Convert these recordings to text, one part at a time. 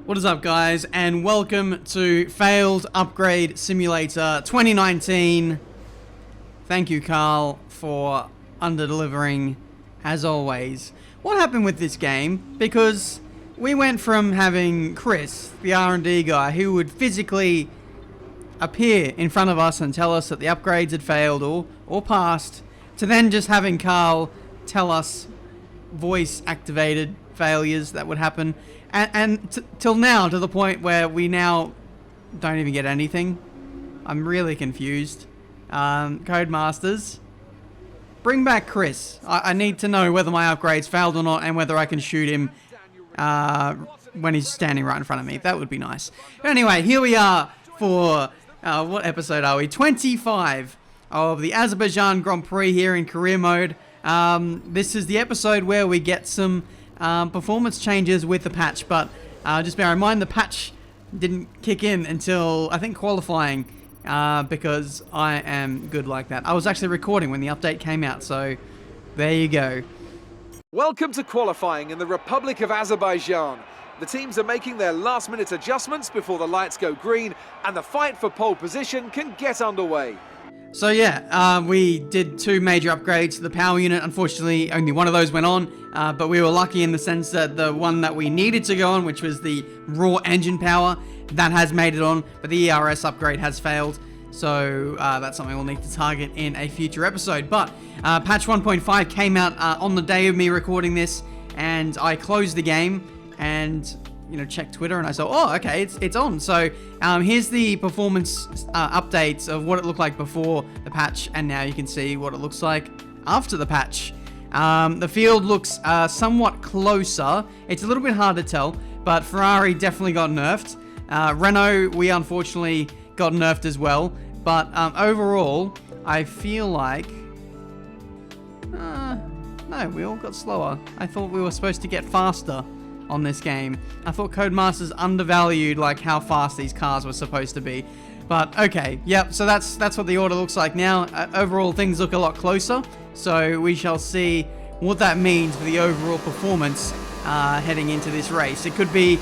What is up, guys, and welcome to Failed Upgrade Simulator 2019. Thank you, Carl, for under-delivering, as always. What happened with this game? Because we went from having Chris, the R&D guy, who would physically appear in front of us and tell us that the upgrades had failed or passed, to then just having Carl tell us voice-activated failures that would happen. And till now, to the point where we now don't even get anything. I'm really confused. Codemasters, bring back Chris. I need to know whether my upgrades failed or not, and whether I can shoot him when he's standing right in front of me. That would be nice. But anyway, here we are for, what episode are we? 25 of the Azerbaijan Grand Prix here in career mode. This is the episode where we get some performance changes with the patch, but just bear in mind the patch didn't kick in until I think qualifying, because I am good like that. I was actually recording when the update came out, so there you go. Welcome to qualifying in the Republic of Azerbaijan. The teams are making their last-minute adjustments before the lights go green, and the fight for pole position can get underway. So yeah, we did two major upgrades to the power unit. Unfortunately, only one of those went on, but we were lucky in the sense that the one that we needed to go on, which was the raw engine power, that has made it on, but the ERS upgrade has failed. So that's something we'll need to target in a future episode. But patch 1.5 came out on the day of me recording this, and I closed the game and check Twitter, and I saw, oh, okay, it's on. So here's the performance updates of what it looked like before the patch, and now you can see what it looks like after the patch. The field looks somewhat closer. It's a little bit hard to tell, but Ferrari definitely got nerfed. Renault, we unfortunately got nerfed as well, but overall, I feel like no, we all got slower. I thought we were supposed to get faster on this game. I thought Codemasters undervalued like how fast these cars were supposed to be. But okay, yep, so that's what the order looks like now. Overall, things look a lot closer, so we shall see what that means for the overall performance heading into this race. It could be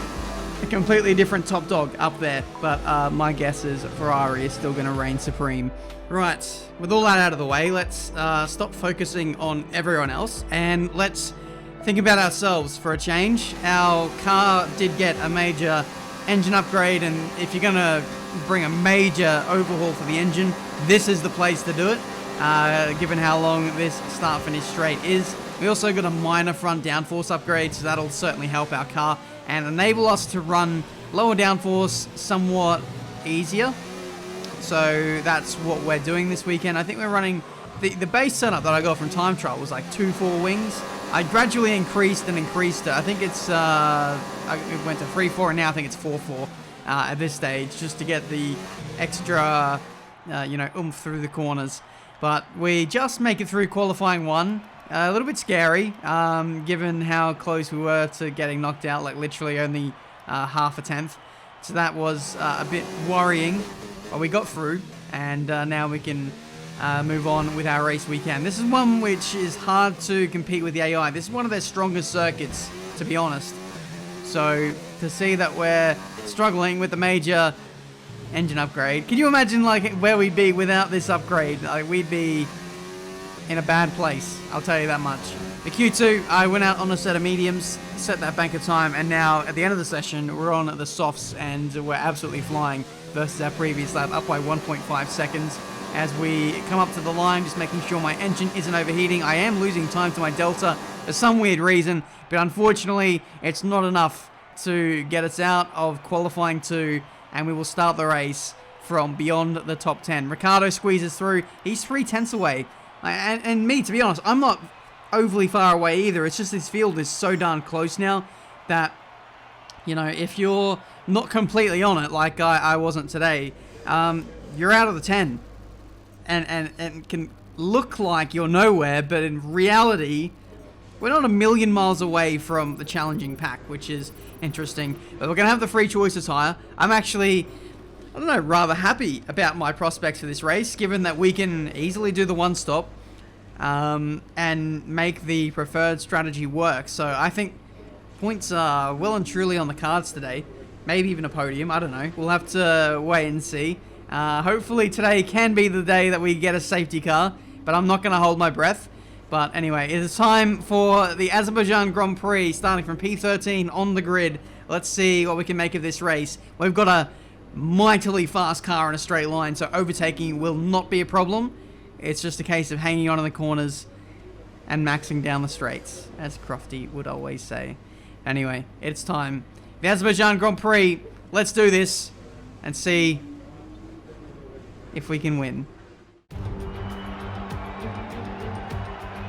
a completely different top dog up there, but my guess is Ferrari is still going to reign supreme. Right, with all that out of the way, let's stop focusing on everyone else, and let's think about ourselves for a change. Our car did get a major engine upgrade, and if you're going to bring a major overhaul for the engine, this is the place to do it, given how long this start-finish straight is. We also got a minor front downforce upgrade, so that'll certainly help our car and enable us to run lower downforce somewhat easier. So that's what we're doing this weekend. I think we're running the base setup that I got from time trial was like 2-4 wings. I gradually increased it. I think it's it went to 3-4, and now I think it's 4-4 at this stage, just to get the extra oomph through the corners. But we just make it through qualifying one. A little bit scary, given how close we were to getting knocked out, like literally only half a tenth. So that was a bit worrying, but we got through, and now we can move on with our race weekend. This is one which is hard to compete with the AI. This is one of their strongest circuits, to be honest. So to see that we're struggling with the major engine upgrade, can you imagine like where we'd be without this upgrade? Like, we'd be in a bad place, I'll tell you that much. The Q2, I went out on a set of mediums, set that bank of time, and now at the end of the session, we're on the softs, and we're absolutely flying versus our previous lap, up by 1.5 seconds. As we come up to the line, just making sure my engine isn't overheating. I am losing time to my Delta for some weird reason, but unfortunately, it's not enough to get us out of qualifying 2, and we will start the race from beyond the top 10. Ricardo squeezes through. He's 3/10 away. And me, to be honest, I'm not overly far away either. It's just this field is so darn close now that, if you're not completely on it, like I wasn't today, you're out of the 10. And can look like you're nowhere, but in reality, we're not a million miles away from the challenging pack, which is interesting. But we're going to have the free choice attire. I'm actually, rather happy about my prospects for this race, given that we can easily do the one-stop and make the preferred strategy work. So I think points are well and truly on the cards today. maybe even a podium. I don't know. We'll have to wait and see. Hopefully today can be the day that we get a safety car, but I'm not going to hold my breath. But anyway, it is time for the Azerbaijan Grand Prix, starting from P13 on the grid. Let's see what we can make of this race. We've got a mightily fast car in a straight line, so overtaking will not be a problem. It's just a case of hanging on in the corners and maxing down the straights, as Crofty would always say. Anyway, it's time. The Azerbaijan Grand Prix, let's do this and see if we can win.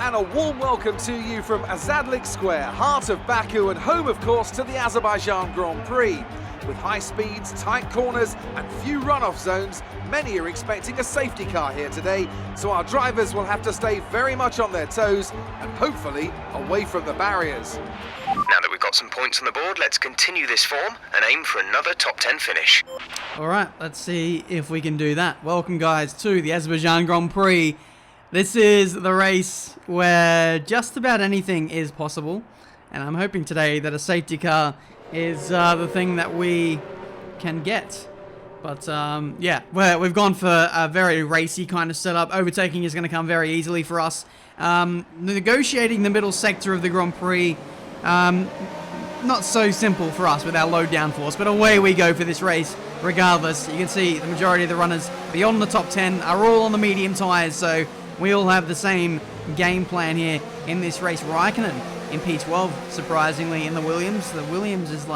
And a warm welcome to you from Azadlik Square, heart of Baku and home, of course, to the Azerbaijan Grand Prix. With high speeds, tight corners and few runoff zones, many are expecting a safety car here today, so our drivers will have to stay very much on their toes and hopefully away from the barriers. Now that we've got some points on the board, let's continue this form and aim for another top 10 finish. Alright, let's see if we can do that. Welcome guys to the Azerbaijan Grand Prix. This is the race where just about anything is possible, and I'm hoping today that a safety car is the thing that we can get. But yeah, we've gone for a very racy kind of setup. Overtaking is going to come very easily for us. Negotiating the middle sector of the Grand Prix, not so simple for us with our low downforce, but away we go for this race regardless. You can see the majority of the runners beyond the top 10 are all on the medium tyres, so we all have the same game plan here in this race. Raikkonen in P12, surprisingly, in the Williams. The Williams was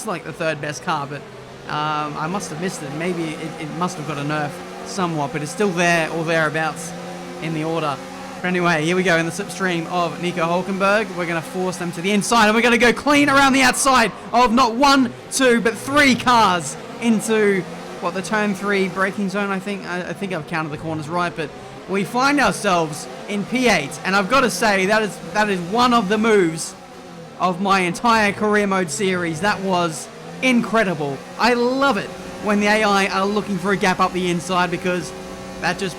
like the third best car, but I must have missed it. Maybe it must have got a nerf somewhat, but it's still there or thereabouts in the order. But anyway, here we go in the slipstream of Nico Hulkenberg. We're going to force them to the inside, and we're going to go clean around the outside of not one, two, but three cars into, what, the turn 3 braking zone, I think. I think I've counted the corners right, but we find ourselves in P8, and I've got to say that is one of the moves of my entire career mode series. That was incredible. I love it when the AI are looking for a gap up the inside, because that just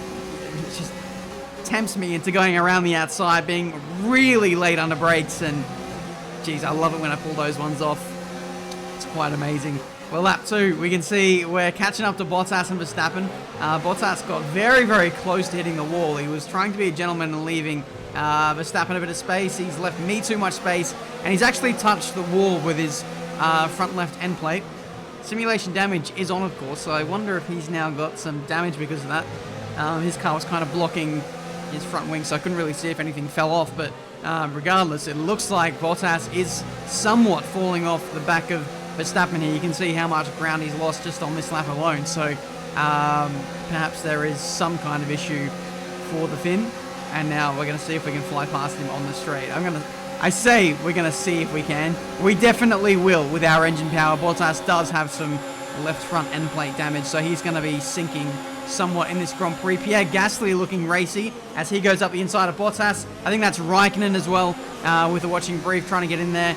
tempts me into going around the outside, being really late under brakes, and geez, I love it when I pull those ones off. It's quite amazing. Well, lap 2, we can see we're catching up to Bottas and Verstappen. Bottas got very, very close to hitting the wall. He was trying to be a gentleman and leaving Verstappen a bit of space. He's left me too much space, and he's actually touched the wall with his front left end plate. Simulation damage is on, of course, so I wonder if he's now got some damage because of that. His car was kind of blocking his front wing, so I couldn't really see if anything fell off, but regardless, it looks like Bottas is somewhat falling off the back of Verstappen here. You can see how much ground he's lost just on this lap alone, so perhaps there is some kind of issue for the Finn, and now we're going to see if we can fly past him on the straight. I say we're going to see if we can. We definitely will with our engine power. Bottas does have some left front end plate damage, so he's going to be sinking somewhat in this Grand Prix. Pierre Gasly looking racy as he goes up the inside of Bottas. I think that's Raikkonen as well, with the watching brief trying to get in there.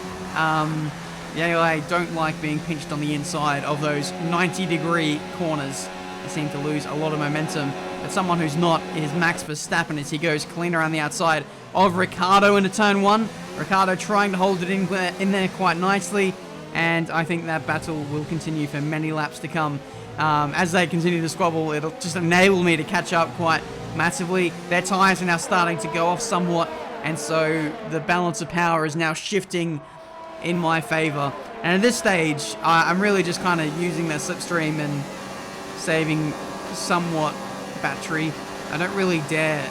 Yeah, I don't like being pinched on the inside of those 90-degree corners. They seem to lose a lot of momentum. But someone who's not is Max Verstappen as he goes clean around the outside of Ricciardo into turn 1. Ricciardo trying to hold it in there quite nicely. And I think that battle will continue for many laps to come. As they continue to squabble, it'll just enable me to catch up quite massively. Their tyres are now starting to go off somewhat. And so the balance of power is now shifting in my favor, and at this stage I'm really just kind of using that slipstream and saving somewhat battery. I don't really dare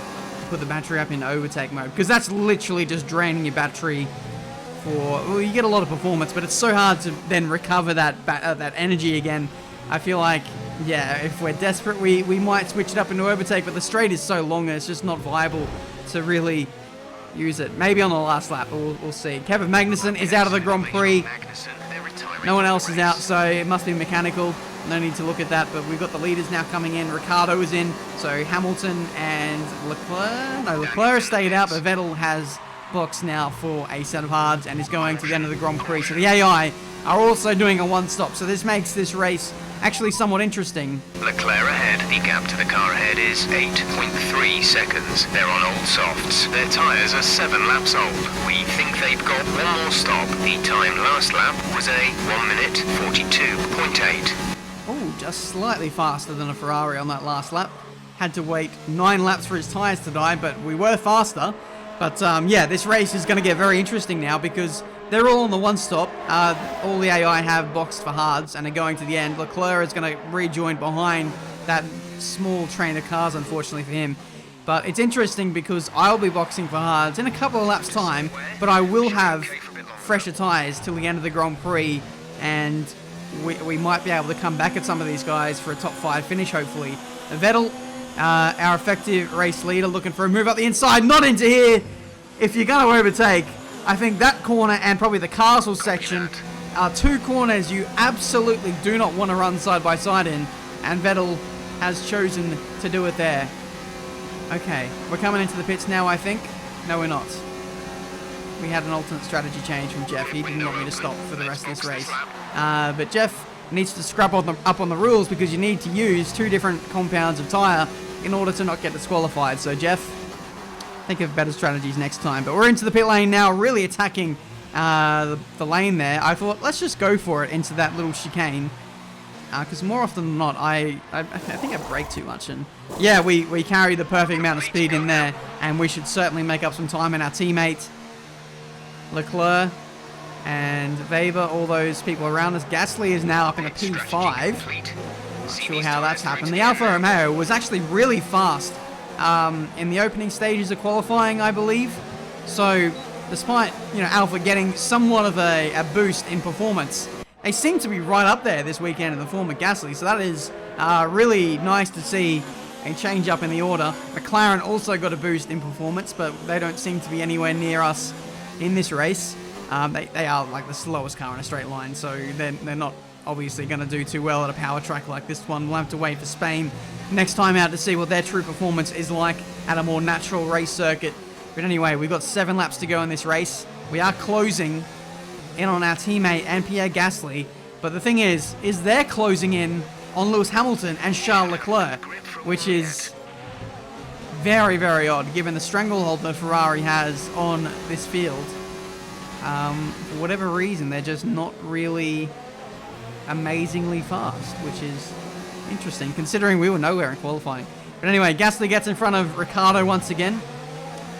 put the battery up in overtake mode, because that's literally just draining your battery for, well, you get a lot of performance, but it's so hard to then recover that energy again. I feel like, yeah, if we're desperate, we might switch it up into overtake, but the straight is so long and it's just not viable to really use it. Maybe on the last lap, but we'll see. Kevin Magnussen is out of the Grand Prix. No one else is out, so it must be mechanical. No need to look at that, but we've got the leaders now coming in. Ricciardo is in, so Hamilton and Leclerc. No, Leclerc stayed out, but Vettel has boxed now for a set of hards and is going to the end of the Grand Prix. So the AI are also doing a one-stop, so this makes this race actually somewhat interesting. Leclerc ahead. The gap to the car ahead is 8.3 seconds. They're on old softs. Their tyres are 7 laps old. We think they've got one more stop. The time last lap was a 1 minute 42.8. Oh, just slightly faster than a Ferrari on that last lap. Had to wait 9 laps for his tyres to die, but we were faster. But yeah, this race is going to get very interesting now because they're all on the one stop. All the AI have boxed for hards and are going to the end. Leclerc is going to rejoin behind that small train of cars, unfortunately for him. But it's interesting because I'll be boxing for hards in a couple of laps' time, but I will have fresher tyres till the end of the Grand Prix, and we might be able to come back at some of these guys for a top 5 finish, hopefully. Vettel, our effective race leader, looking for a move up the inside, not into here. If you're going to overtake, I think that corner and probably the castle section are 2 corners you absolutely do not want to run side by side in, and Vettel has chosen to do it there. Okay, we're coming into the pits now, I think. No, we're not. We had an alternate strategy change from Jeff. He didn't want me to stop for the rest of this race. But Jeff needs to scrub up on the rules because you need to use 2 different compounds of tyre in order to not get disqualified. So Jeff, think of better strategies next time. But we're into the pit lane now, really attacking the lane there. I thought, let's just go for it into that little chicane. Because more often than not, I think I brake too much. And yeah, we carry the perfect amount of speed in there. And we should certainly make up some time in our teammate. Leclerc and Weber, all those people around us. Gasly is now up in a P5. Not sure how that's happened. The Alfa Romeo was actually really fast in the opening stages of qualifying, I believe. So, despite Alfa getting somewhat of a boost in performance, they seem to be right up there this weekend in the form of Gasly. So that is really nice to see a change up in the order. McLaren also got a boost in performance, but they don't seem to be anywhere near us in this race. They are like the slowest car in a straight line, so they're not obviously going to do too well at a power track like this one. We'll have to wait for Spain next time out to see what their true performance is like at a more natural race circuit. But anyway, we've got 7 laps to go in this race. We are closing in on our teammate and Pierre Gasly, but the thing is they're closing in on Lewis Hamilton and Charles Leclerc, which is very, very odd given the stranglehold that Ferrari has on this field. For whatever reason, they're just not really amazingly fast, which is interesting considering we were nowhere in qualifying. But anyway, Gasly gets in front of Ricciardo once again.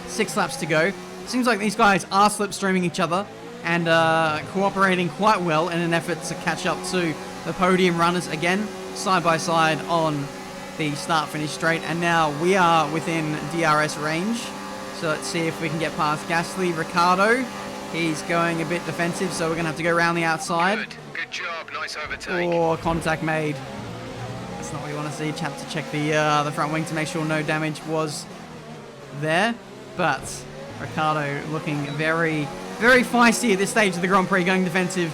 6 laps to go. Seems like these guys are slipstreaming each other and cooperating quite well in an effort to catch up to the podium runners again, side by side on the start-finish straight. And now we are within DRS range. So let's see if we can get past Gasly. Ricciardo, he's going a bit defensive, so we're going to have to go around the outside. Good job, nice overtake. Or contact made. That's not what you want to see. Have to check the front wing to make sure no damage was there. But Ricciardo looking very, very feisty at this stage of the Grand Prix, going defensive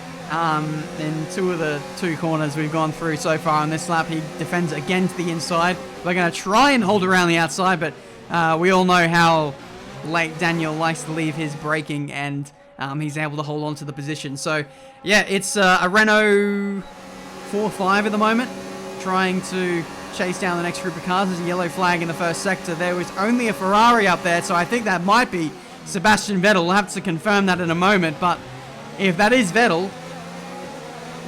in 2 of the 2 corners we've gone through so far on this lap. He defends again to the inside. We're going to try and hold around the outside, but we all know how late Daniel likes to leave his braking, and he's able to hold on to the position. So yeah, it's a Renault 4-5 at the moment, trying to chase down the next group of cars. There's a yellow flag in the first sector. There was only a Ferrari up there, so I think that might be Sebastian Vettel. We'll have to confirm that in a moment, but if that is Vettel,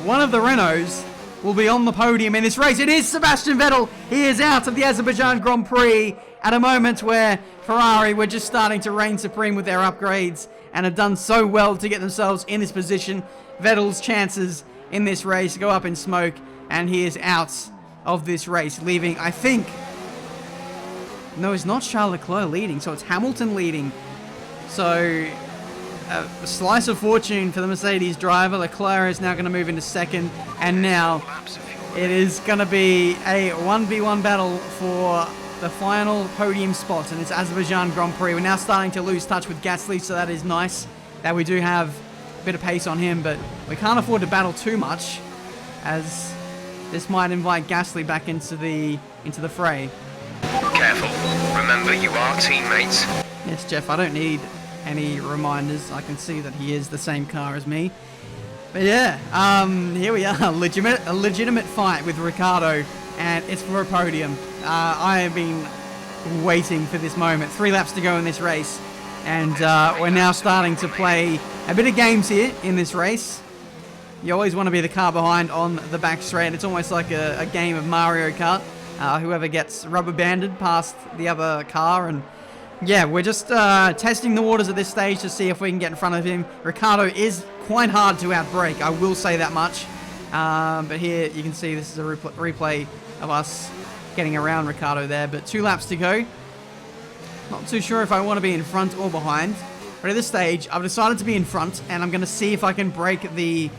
one of the Renaults will be on the podium in this race. It is Sebastian Vettel. He is out of the Azerbaijan Grand Prix at a moment where Ferrari were just starting to reign supreme with their upgrades and have done so well to get themselves in this position. Vettel's chances in this race go up in smoke, and he is out of this race, leaving, I think... No, it's not Charles Leclerc leading, so it's Hamilton leading. So, a slice of fortune for the Mercedes driver. Leclerc is now going to move into second, and now it is going to be a 1v1 battle for the final podium spot in this Azerbaijan Grand Prix. We're now starting to lose touch with Gasly, so that is nice that we do have a bit of pace on him, but we can't afford to battle too much, as this might invite Gasly back into the fray. Careful. Remember, you are teammates. Yes, Jeff, I don't need any reminders. I can see that he is the same car as me. But yeah, here we are, a legitimate fight with Ricciardo, and it's for a podium. I have been waiting for this moment. 3 laps to go in this race, and we're now starting to play a bit of games here in this race. You always want to be the car behind on the back straight. It's almost like a game of Mario Kart. Whoever gets rubber banded past the other car, and yeah, we're just testing the waters at this stage to see if we can get in front of him. Ricciardo is quite hard to outbrake, I will say that much. But here you can see this is a replay of us getting around Ricciardo there. But 2 laps to go. Not too sure if I want to be in front or behind. But at this stage, I've decided to be in front, and I'm going to see if I can break the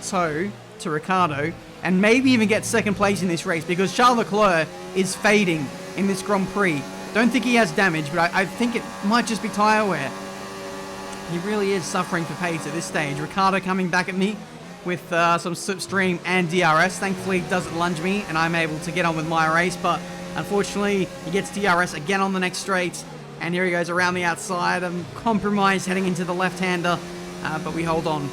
toe to Ricciardo and maybe even get second place in this race, because Charles Leclerc is fading in this Grand Prix. Don't think he has damage, but I think it might just be tyre wear. He really is suffering for pace at this stage. Ricciardo coming back at me with some slipstream and DRS. Thankfully, he doesn't lunge me, and I'm able to get on with my race, but unfortunately, he gets DRS again on the next straight, and here he goes around the outside. I'm compromised heading into the left-hander, but we hold on.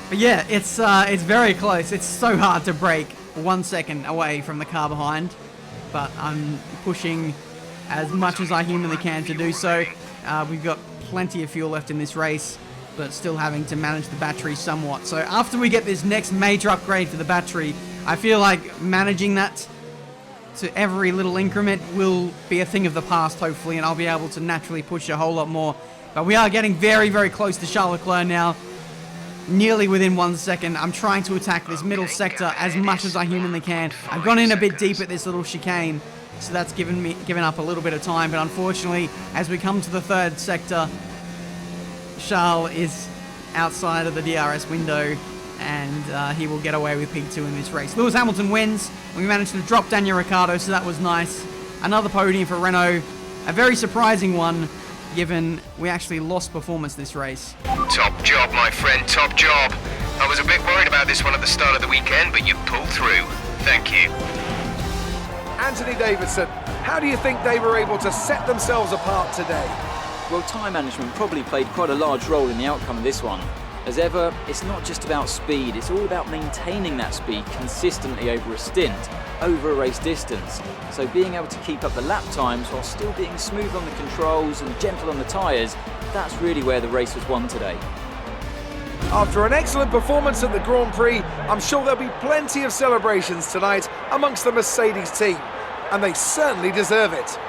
But yeah, it's very close. It's so hard to break 1 second away from the car behind, but I'm pushing as much as I humanly can to do so. We've got plenty of fuel left in this race, but still having to manage the battery somewhat. So after we get this next major upgrade for the battery, I feel like managing that to every little increment will be a thing of the past, hopefully, and I'll be able to naturally push a whole lot more. But we are getting very, very close to Charles Leclerc now. Nearly within 1 second. I'm trying to attack this middle sector as much as I humanly can. I've gone in a bit deep at this little chicane, so that's given up a little bit of time. But unfortunately, as we come to the 3rd sector, Charles is outside of the DRS window, and he will get away with P2 in this race. Lewis Hamilton wins. We managed to drop Daniel Ricciardo, so that was nice. Another podium for Renault. A very surprising one, given we actually lost performance this race. Top job, my friend, top job. I was a bit worried about this one at the start of the weekend, but you pulled through. Thank you. Anthony Davidson, how do you think they were able to set themselves apart today? Well, time management probably played quite a large role in the outcome of this one. As ever, it's not just about speed, it's all about maintaining that speed consistently over a stint, over a race distance. So being able to keep up the lap times while still being smooth on the controls and gentle on the tyres, that's really where the race was won today. After an excellent performance at the Grand Prix, I'm sure there'll be plenty of celebrations tonight amongst the Mercedes team, and they certainly deserve it.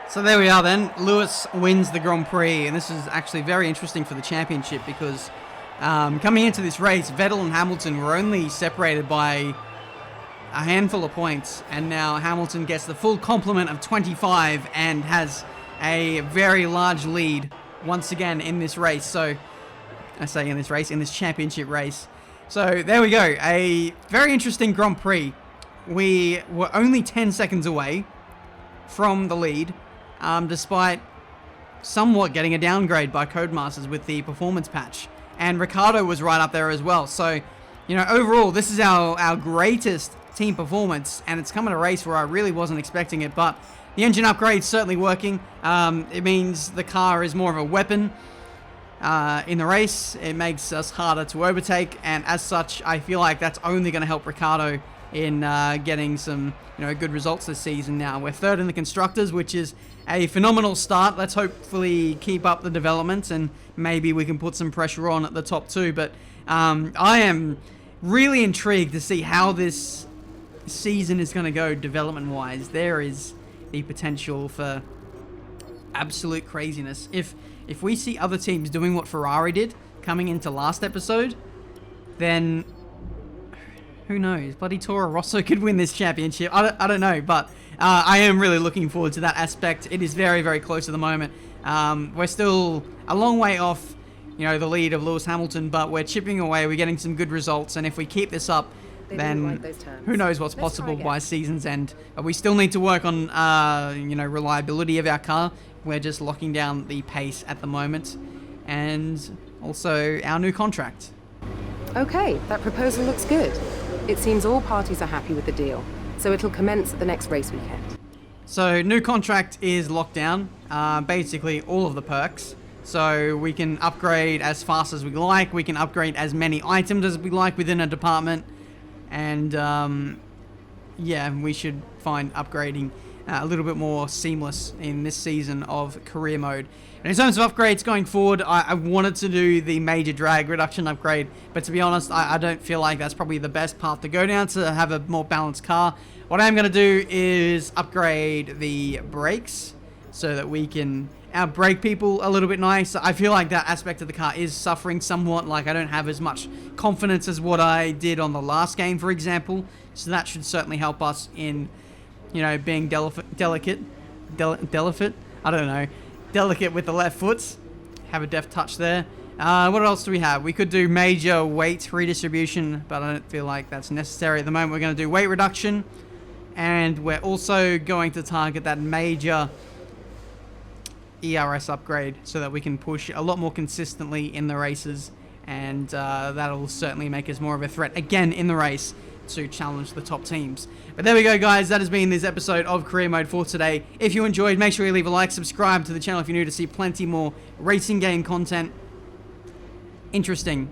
So there we are then. Lewis wins the Grand Prix, and this is actually very interesting for the championship because coming into this race, Vettel and Hamilton were only separated by a handful of points, and now Hamilton gets the full complement of 25 and has a very large lead once again in this race. So I say in this championship race. So there we go, a very interesting Grand Prix. We were only 10 seconds away from the lead, despite somewhat getting a downgrade by Codemasters with the performance patch. And Ricciardo was right up there as well. So, you know, overall, this is our greatest team performance, and it's come at a race where I really wasn't expecting it, but the engine upgrade's certainly working. It means the car is more of a weapon in the race. It makes us harder to overtake, and as such, I feel like that's only going to help Ricciardo in getting some, you know, good results this season now. We're 3rd in the Constructors, which is a phenomenal start. Let's hopefully keep up the development, and maybe we can put some pressure on at the top 2. But I am really intrigued to see how this season is going to go development-wise. There is the potential for absolute craziness. If we see other teams doing what Ferrari did coming into last episode, then who knows? Bloody Toro Rosso could win this championship. I don't know, but I am really looking forward to that aspect. It is very, very close at the moment. We're still a long way off, you know, the lead of Lewis Hamilton, but we're chipping away. We're getting some good results, and if we keep this up, then who knows what's possible by season's end. But we still need to work on, you know, reliability of our car. We're just locking down the pace at the moment, and also our new contract. Okay, that proposal looks good. It seems all parties are happy with the deal, so it'll commence at the next race weekend. So new contract is locked down. Basically all of the perks. So we can upgrade as fast as we like. We can upgrade as many items as we like within a department. And yeah, we should find upgrading a little bit more seamless in this season of career mode. And in terms of upgrades going forward, I wanted to do the major drag reduction upgrade, but to be honest, I don't feel like that's probably the best path to go down to have a more balanced car. What I'm going to do is upgrade the brakes so that we can outbrake people a little bit nice. I feel like that aspect of the car is suffering somewhat. Like, I don't have as much confidence as what I did on the last game, for example. So that should certainly help us in, you know, being delicate. I don't know. Delicate with the left foot. Have a deft touch there. What else do we have? We could do major weight redistribution, but I don't feel like that's necessary at the moment. We're going to do weight reduction. And we're also going to target that major ERS upgrade so that we can push a lot more consistently in the races, and that'll certainly make us more of a threat again in the race to challenge the top teams. But there we go, guys. That has been this episode of Career Mode for today. If you enjoyed, make sure you leave a like, subscribe to the channel if you're new to see plenty more racing game content. Interesting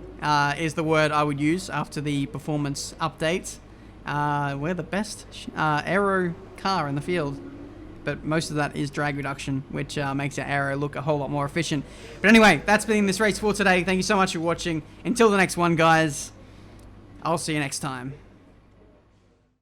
is the word I would use after the performance update. We're the best aero car in the field. But most of that is drag reduction, which makes our aero look a whole lot more efficient. But anyway, that's been this race for today. Thank you so much for watching. Until the next one, guys, I'll see you next time.